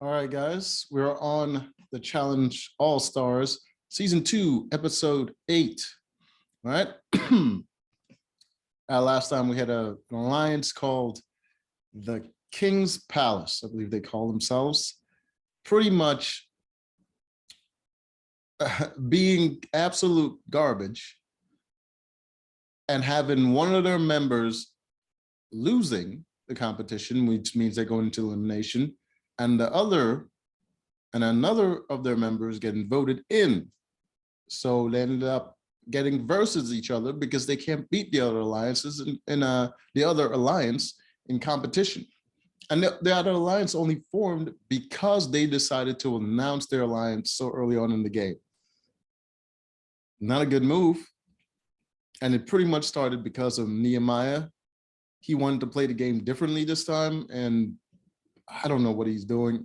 All right, guys, we're on the Challenge All-Stars, Season 2, Episode 8. All right. Last time we had an alliance called the King's Palace, I believe they call themselves, pretty much being absolute garbage and having one of their members losing the competition, which means they're going into elimination, and another of their members getting voted in. So they ended up getting versus each other because they can't beat the other alliances in the other alliance in competition. And the other alliance only formed because they decided to announce their alliance so early on in the game. Not a good move. And it pretty much started because of Nehemiah. He wanted to play the game differently this time, and I don't know what he's doing.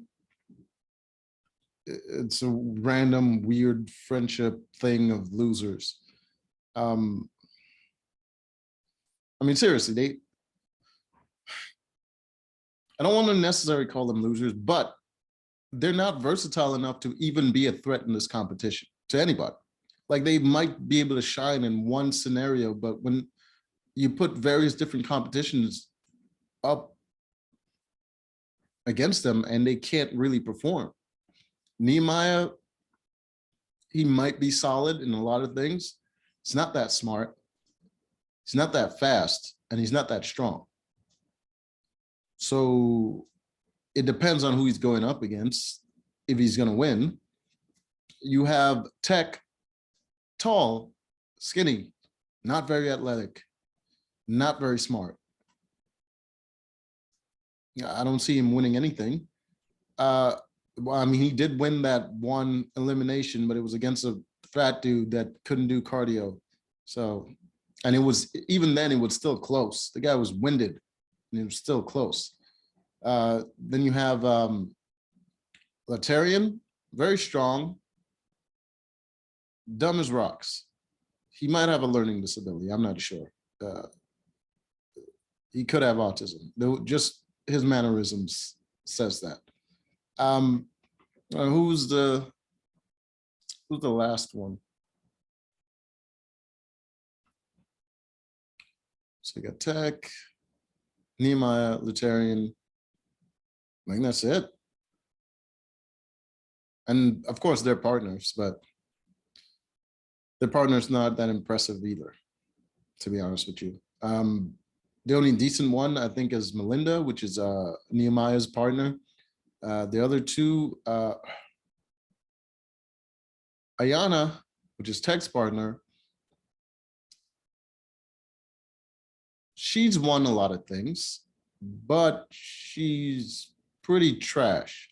It's a random, weird friendship thing of losers. I mean, seriously, I don't want to necessarily call them losers, but they're not versatile enough to even be a threat in this competition to anybody. Like, they might be able to shine in one scenario, but when you put various different competitions up against them and they can't really perform. Nehemiah, he might be solid in a lot of things. He's not that smart. He's not that fast, and he's not that strong. So it depends on who he's going up against if he's going to win. You have Tech, tall, skinny, not very athletic, not very smart. I don't see him winning anything. Well, I mean, he did win that one elimination, but it was against a fat dude that couldn't do cardio. So, and it was, even then, it was still close. The guy was winded, and it was still close. Then you have Latarian, very strong, dumb as rocks. He might have a learning disability. I'm not sure. He could have autism. Just his mannerisms says that. Who's the last one? So you got Tech, Nehemiah, Latarian. I think that's it. And of course they're partners, but their partner's not that impressive either, to be honest with you. The only decent one, I think, is Melinda, which is Nehemiah's partner. The other two, Ayana, which is Tech's partner, she's won a lot of things, but she's pretty trash.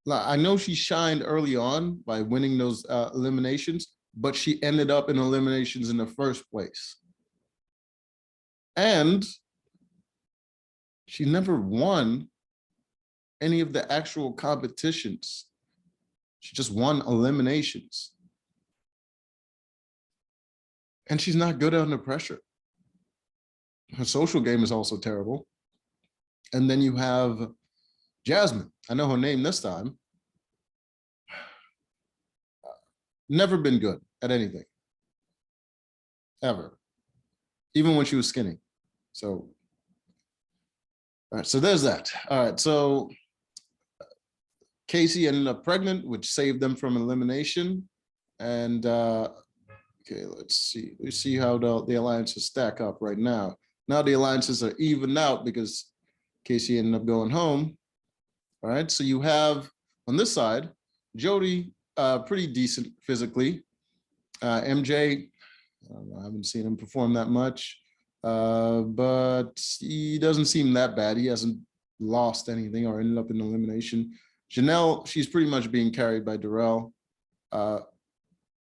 I know she shined early on by winning those eliminations, but she ended up in eliminations in the first place. And she never won any of the actual competitions. She just won eliminations. And she's not good under pressure. Her social game is also terrible. And then you have Jasmine. I know her name this time. Never been good at anything. Ever. Even when she was skinny. So, all right, so there's that. All right, so Casey ended up pregnant, which saved them from elimination. And okay, let's see how the alliances stack up right now. Now the alliances are evened out because Casey ended up going home. All right, so you have on this side, Jody, pretty decent physically. MJ, I haven't seen him perform that much, but he doesn't seem that bad. He hasn't lost anything or ended up in elimination. Janelle, she's pretty much being carried by Darrell.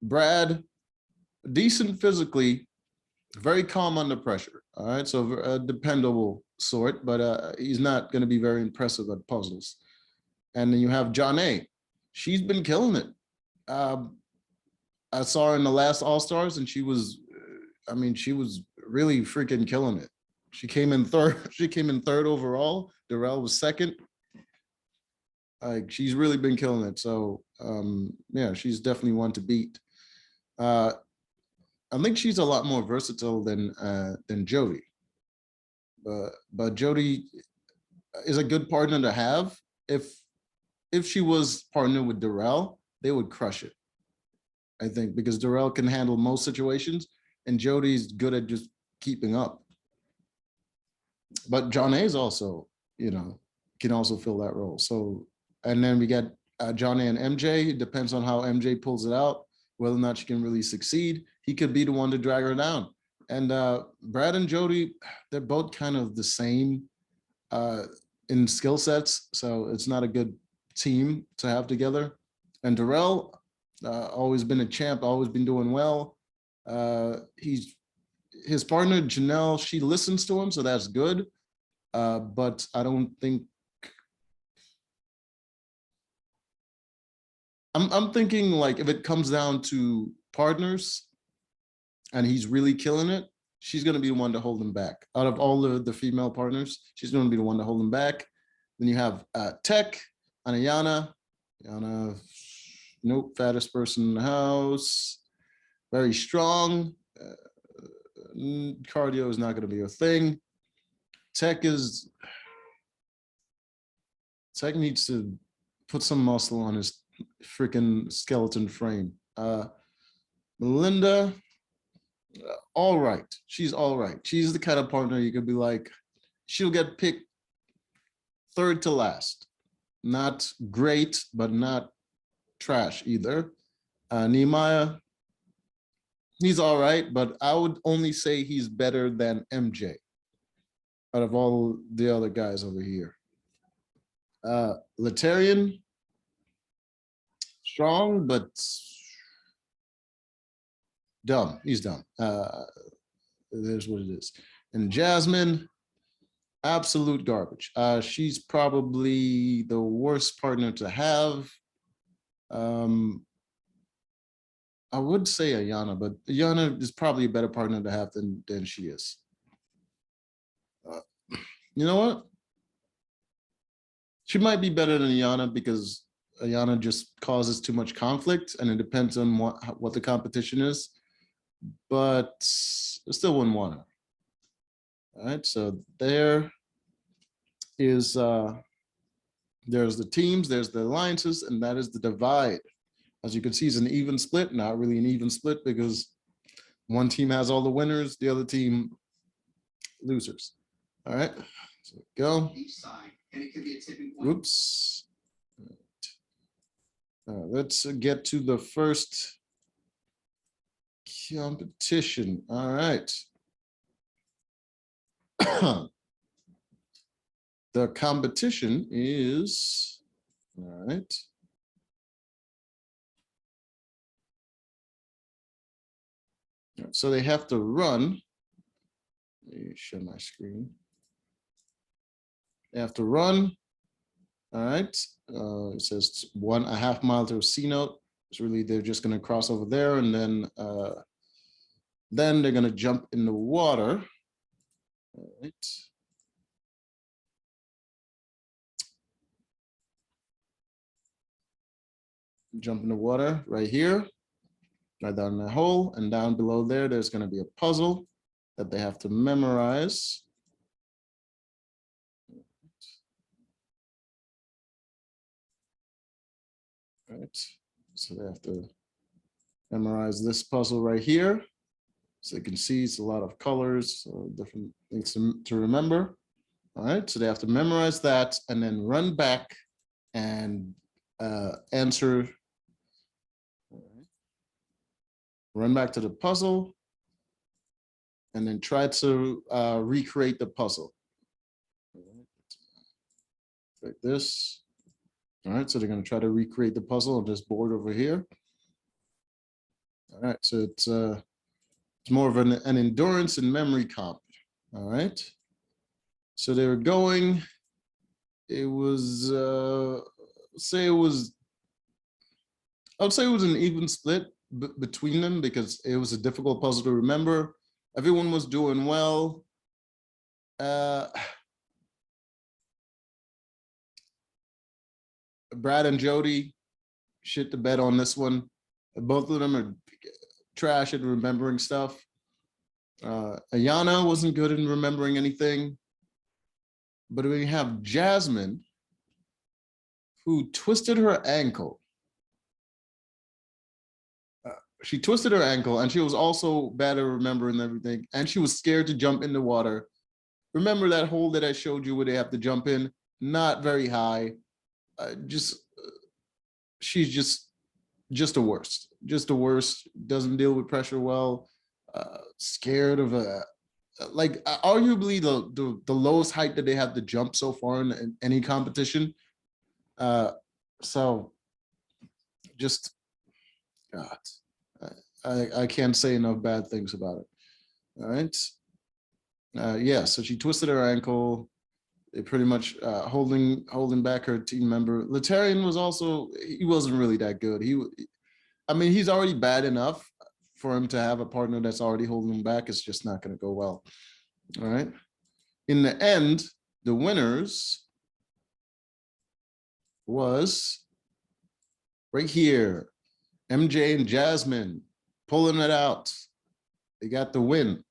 Brad, decent physically, very calm under pressure. All right, so a dependable sort, but he's not going to be very impressive at puzzles. And then you have John A. She's been killing it. I saw her in the last All-Stars, and she was, I mean, she was really freaking killing it. She came in third. She came in third overall. Darrell was second. Like she's really been killing it. So yeah, she's definitely one to beat. I think she's a lot more versatile than Jody. But Jody is a good partner to have. If she was partnered with Darrell, they would crush it. I think because Darrell can handle most situations, and Jody's good at just keeping up. But John A's also, can also fill that role. So, and then we got John A and MJ. It depends on how MJ pulls it out, whether or not she can really succeed. He could be the one to drag her down. And Brad and Jody, they're both kind of the same in skill sets, so it's not a good team to have together. And Darrell, always been a champ, always been doing well. His partner Janelle, she listens to him, so that's good. But I don't think I'm thinking like if it comes down to partners and he's really killing it, she's going to be the one to hold him back. Out of all the female partners, she's going to be the one to hold him back. Then you have Tech and Ayana. Ayana, nope, fattest person in the house. Very strong. Cardio is not going to be a thing. Tech needs to put some muscle on his freaking skeleton frame. Melinda, all right. She's all right. She's the kind of partner you could be like, she'll get picked third to last. Not great, but not trash either. Nehemiah, he's all right, but I would only say he's better than MJ out of all the other guys over here. Letarian, strong, but dumb. He's dumb. There's what it is. And Jasmine, absolute garbage. She's probably the worst partner to have. I would say Ayana, but Ayana is probably a better partner to have than she is. You know what? She might be better than Ayana because Ayana just causes too much conflict, and it depends on what the competition is. But I still wouldn't want her. All right, so there is there's the teams, there's the alliances, and that is the divide. As you can see, it's an even split, not really an even split because one team has all the winners, the other team losers. All right, so go. Oops. Let's get to the first competition. All right. The competition is, all right. So they have to run. Let me share my screen. They have to run. All right. It says 1.5 miles to a C note. It's really, they're just going to cross over there, and then they're going to jump in the water. All right. Jump in the water right here, right down the hole, and down below there, there's going to be a puzzle that they have to memorize. All right, so they have to memorize this puzzle right here. So you can see it's a lot of colors, so different things to remember. All right, so they have to memorize that and then run back and answer. Run back to the puzzle and then try to recreate the puzzle. Like this. All right, so they're going to try to recreate the puzzle on this board over here. All right, so it's more of an endurance and memory comp. All right, so they were going. It was I would say it was an even split between them because it was a difficult puzzle to remember. Everyone was doing well. Brad and Jody shit the bed on this one. Both of them are trash at remembering stuff. Ayana wasn't good in remembering anything. But we have Jasmine, who twisted her ankle. She twisted her ankle, and she was also bad at remembering everything. And she was scared to jump in the water. Remember that hole that I showed you where they have to jump in? Not very high. She's just the worst. Just the worst. Doesn't deal with pressure well. Scared of like arguably the lowest height that they have to jump so far in any competition. So just God, I can't say enough bad things about it. All right. Yeah, so she twisted her ankle. They pretty much holding back her team member. Letarian was also, he wasn't really that good. I mean, he's already bad enough for him to have a partner that's already holding him back. It's just not going to go well. All right. In the end, the winners was right here. MJ and Jasmine pulling it out. They got the win.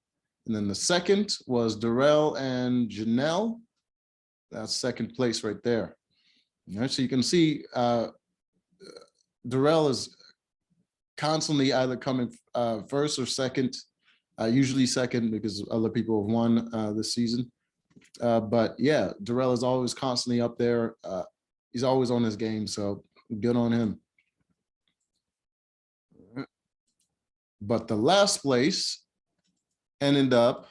And then the second was Darrell and Janelle. That's second place right there. All right, so you can see Darrell is constantly either coming first or second, usually second because other people have won this season. But yeah, Darrell is always constantly up there. He's always on his game, so good on him. But the last place ended up,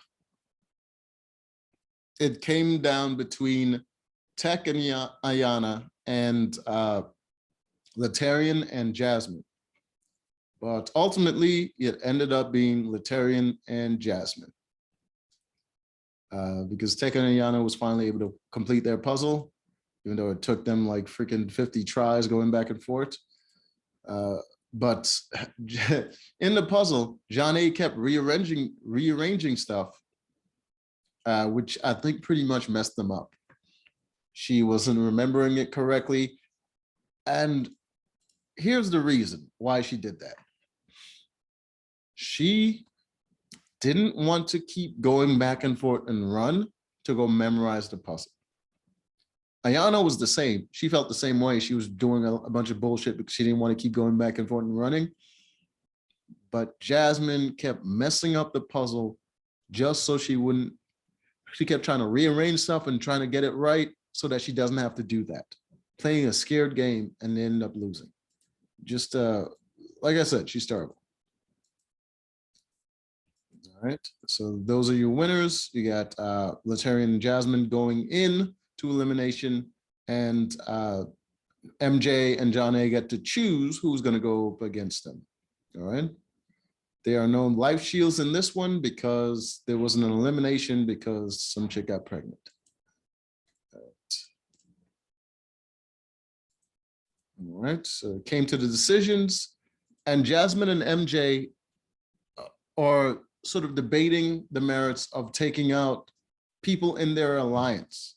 it came down between Tech and Ayana and Letarian and Jasmine. But ultimately, it ended up being Letarian and Jasmine. Because Tech and Ayana was finally able to complete their puzzle, even though it took them like freaking 50 tries going back and forth. But in the puzzle, Jeanne kept rearranging stuff, which I think pretty much messed them up. She wasn't remembering it correctly. And here's the reason why she did that. She didn't want to keep going back and forth and run to go memorize the puzzle. Ayana was the same. She felt the same way. She was doing a bunch of bullshit because she didn't want to keep going back and forth and running. But Jasmine kept messing up the puzzle just so she wouldn't. She kept trying to rearrange stuff and trying to get it right so that she doesn't have to do that. Playing a scared game and end up losing. Just like I said, she's terrible. All right, so those are your winners. You got Letarian and Jasmine going in to elimination, and MJ and Jeanne get to choose who's going to go up against them. All right. There are no life shields in this one because there wasn't an elimination because some chick got pregnant. All right, so it came to the decisions, and Jasmine and MJ are sort of debating the merits of taking out people in their alliance,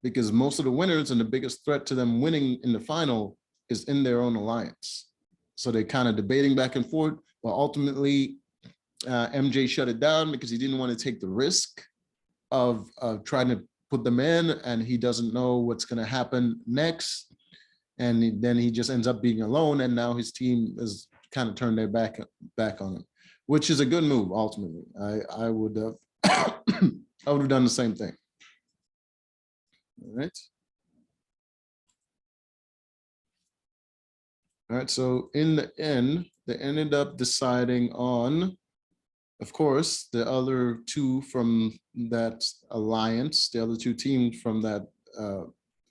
because most of the winners and the biggest threat to them winning in the final is in their own alliance. So they're kind of debating back and forth, but ultimately MJ shut it down because he didn't want to take the risk of trying to put them in, and he doesn't know what's going to happen next. And then he just ends up being alone, and now his team has kind of turned their back on him, which is a good move. Ultimately, I would have I would have done the same thing. All right. All right. So in the end, they ended up deciding on, of course, the other two from that alliance, the other two teams from that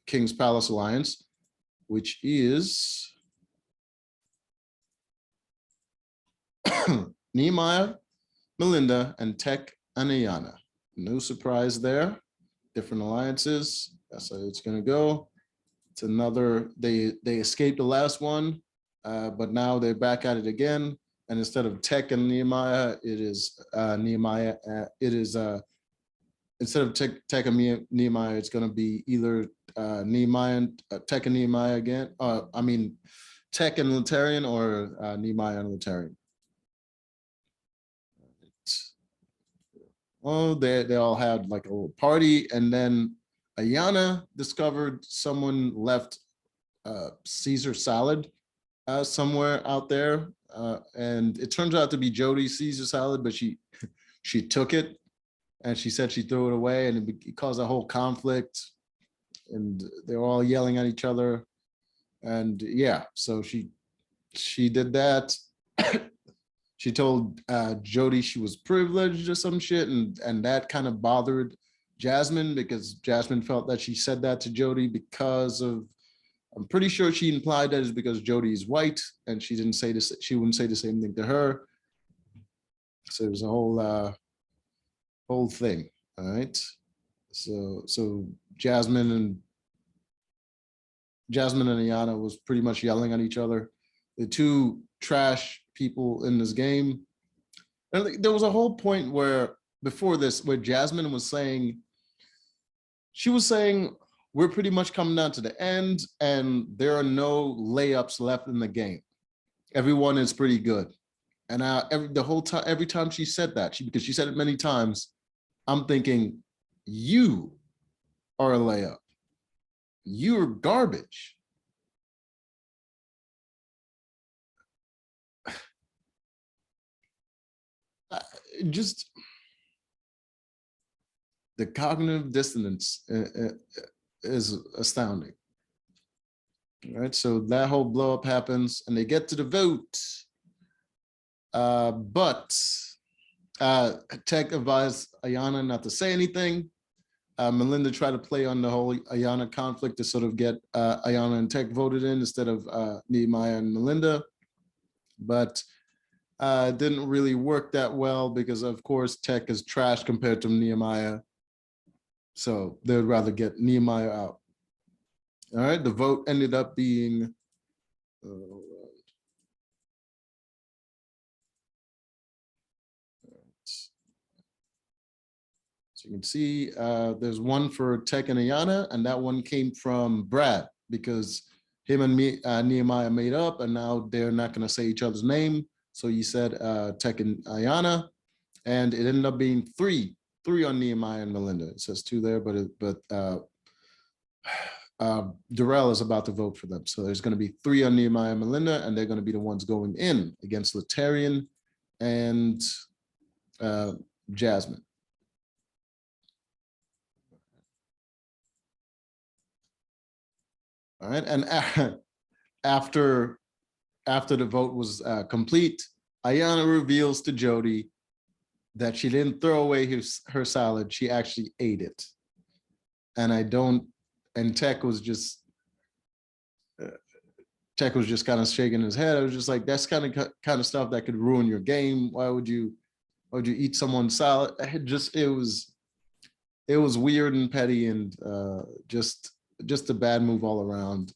King's Palace alliance, which is Nehemiah, Melinda, and Tech and Ayana. No surprise there. Different alliances. That's how it's going to go. It's another, they escaped the last one, but now they're back at it again. And instead of Tech and Nehemiah, it is instead of Tech and Nehemiah, it's going to be either Nehemiah, Tech and Nehemiah again. I mean, Tech and Letarian, or Nehemiah and Letarian. Oh, they all had like a little party, and then Ayana discovered someone left Caesar salad somewhere out there, and it turns out to be Jody's Caesar salad, but she took it and she said she threw it away, and it caused a whole conflict, and they're all yelling at each other, and yeah, so she did that. She told Jody she was privileged or some shit, and that kind of bothered Jasmine, because Jasmine felt that she said that to Jody because of, I'm pretty sure she implied that it's because Jody is white, and she didn't say this, she wouldn't say the same thing to her. So it was a whole thing. All right. So Jasmine and Ayana was pretty much yelling at each other. The two trash people in this game. And there was a whole point where before this, where Jasmine was saying, we're pretty much coming down to the end, and there are no layups left in the game. Everyone is pretty good. And every time she said that, because she said it many times, I'm thinking, you are a layup. You're garbage. Just the cognitive dissonance is astounding. All right, so that whole blow up happens, and they get to the vote. But Tech advised Ayana not to say anything. Melinda tried to play on the whole Ayana conflict to sort of get Ayana and Tech voted in instead of Nehemiah and Melinda. But it didn't really work that well, because of course Tech is trash compared to Nehemiah. So they would rather get Nehemiah out. All right, the vote ended up being, so you can see there's one for Tech and Ayana, and that one came from Brad, because him and Nehemiah made up, and now they're not going to say each other's name. So he said Tech and Ayana, and it ended up being three on Nehemiah and Melinda. It says 2 there, but Darrell is about to vote for them. So there's going to be 3 on Nehemiah and Melinda, and they're going to be the ones going in against Letarian and Jasmine. All right, and after the vote was complete, Ayana reveals to Jody that she didn't throw away her salad, she actually ate it. And Tech was just kind of shaking his head. I was just like, that's kind of stuff that could ruin your game. Why would you eat someone's salad? It was weird and petty, and just a bad move all around.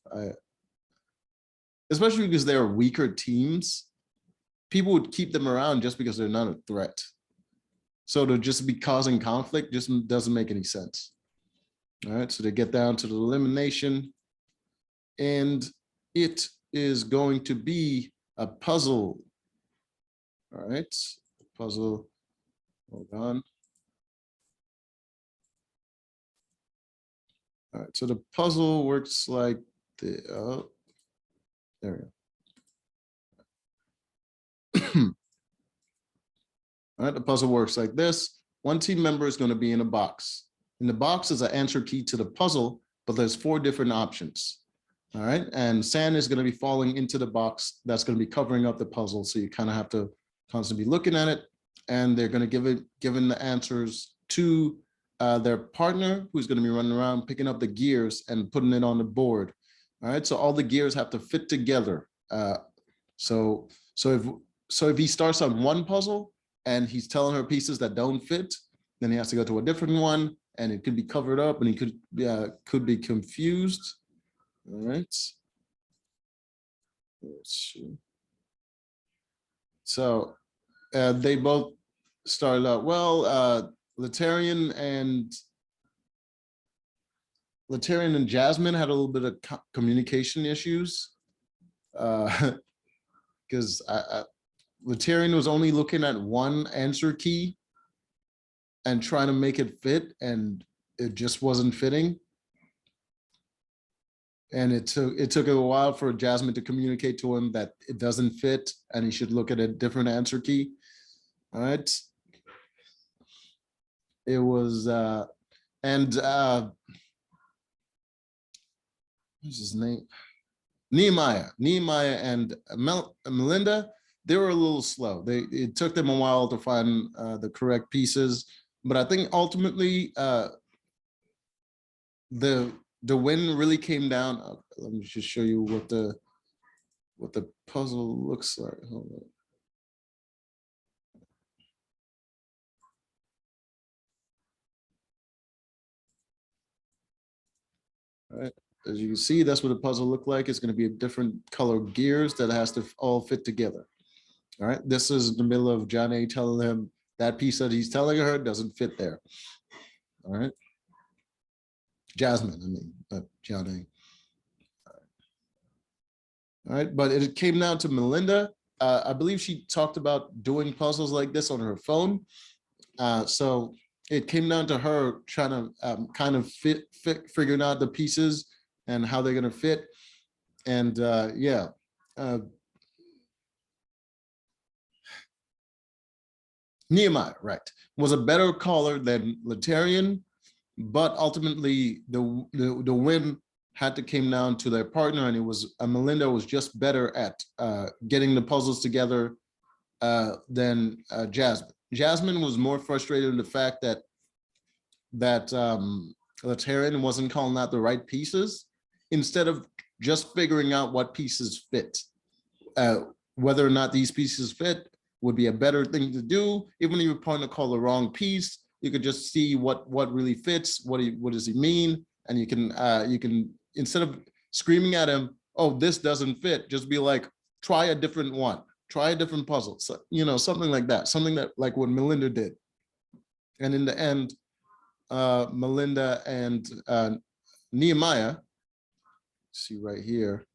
Especially because they're weaker teams, people would keep them around just because they're not a threat. So to just be causing conflict just doesn't make any sense. All right, so they get down to the elimination, and it is going to be a puzzle. All right, puzzle, hold on. All right, so the puzzle works like there we go. All right, the puzzle works like this. One team member is going to be in a box. In the box is an answer key to the puzzle, but there's 4 different options. All right, and sand is going to be falling into the box that's going to be covering up the puzzle. So you kind of have to constantly be looking at it, and they're going to given the answers to their partner, who's going to be running around picking up the gears and putting it on the board. All right, so all the gears have to fit together. So if he starts on one puzzle and he's telling her pieces that don't fit, then he has to go to a different one, and it could be covered up, and he could be confused. All right. Let's see. So they both started out well. Letarian and Latarian and Jasmine had a little bit of communication issues because Latarian was only looking at one answer key and trying to make it fit, and it just wasn't fitting. And it took a while for Jasmine to communicate to him that it doesn't fit and he should look at a different answer key. All right. It was what's his name? Nehemiah and Melinda, they were a little slow. It took them a while to find the correct pieces, but I think ultimately the win really came down. Let me just show you what the puzzle looks like. Hold on. All right. As you can see, that's what the puzzle looked like. It's going to be a different color gears that has to all fit together. All right. This is in the middle of John A telling him that piece that he's telling her doesn't fit there. All right. Jasmine, I mean, John A. All right. But it came down to Melinda. I believe she talked about doing puzzles like this on her phone. So it came down to her trying to kind of figuring out the pieces and how they're going to fit. And yeah. Nehemiah, right, was a better caller than Latarian, but ultimately the win had to came down to their partner, and it was Melinda was just better at getting the puzzles together than Jasmine. Jasmine was more frustrated in the fact that Latarian wasn't calling out the right pieces instead of just figuring out what pieces fit. Whether or not these pieces fit would be a better thing to do. Even if you're trying to call the wrong piece, you could just see what really fits, what does he mean, and you can instead of screaming at him, oh, this doesn't fit, just be like, try a different one, try a different puzzle, so, something like that, something that like what Melinda did. And in the end, Melinda and Nehemiah, see right here,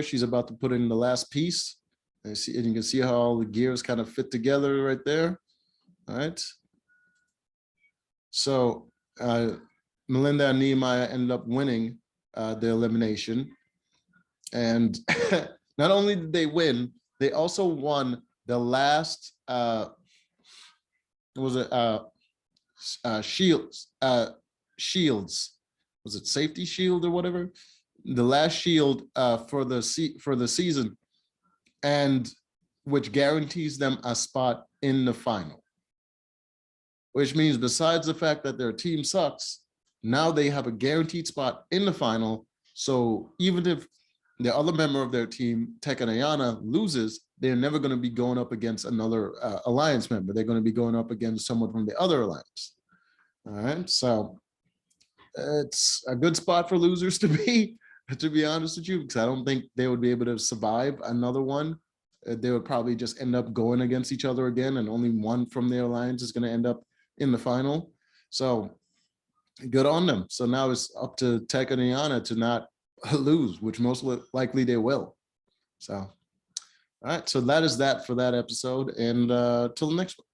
she's about to put in the last piece. And you can see how all the gears kind of fit together right there. All right. So Melinda and Nehemiah ended up winning the elimination. And not only did they win, they also won the last, shields, was it safety shield or whatever? The last shield for the season, and which guarantees them a spot in the final. Which means besides the fact that their team sucks, now they have a guaranteed spot in the final. So even if the other member of their team, Tek and Ayana, loses, they're never going to be going up against another alliance member. They're going to be going up against someone from the other alliance. All right, so it's a good spot for losers to be honest with you, because I don't think they would be able to survive another one. They would probably just end up going against each other again, and only one from their alliance is going to end up in the final. So good on them. So now it's up to Tek and Ayana to not lose, which most likely they will. So, all right. So that is that for that episode, and till the next one.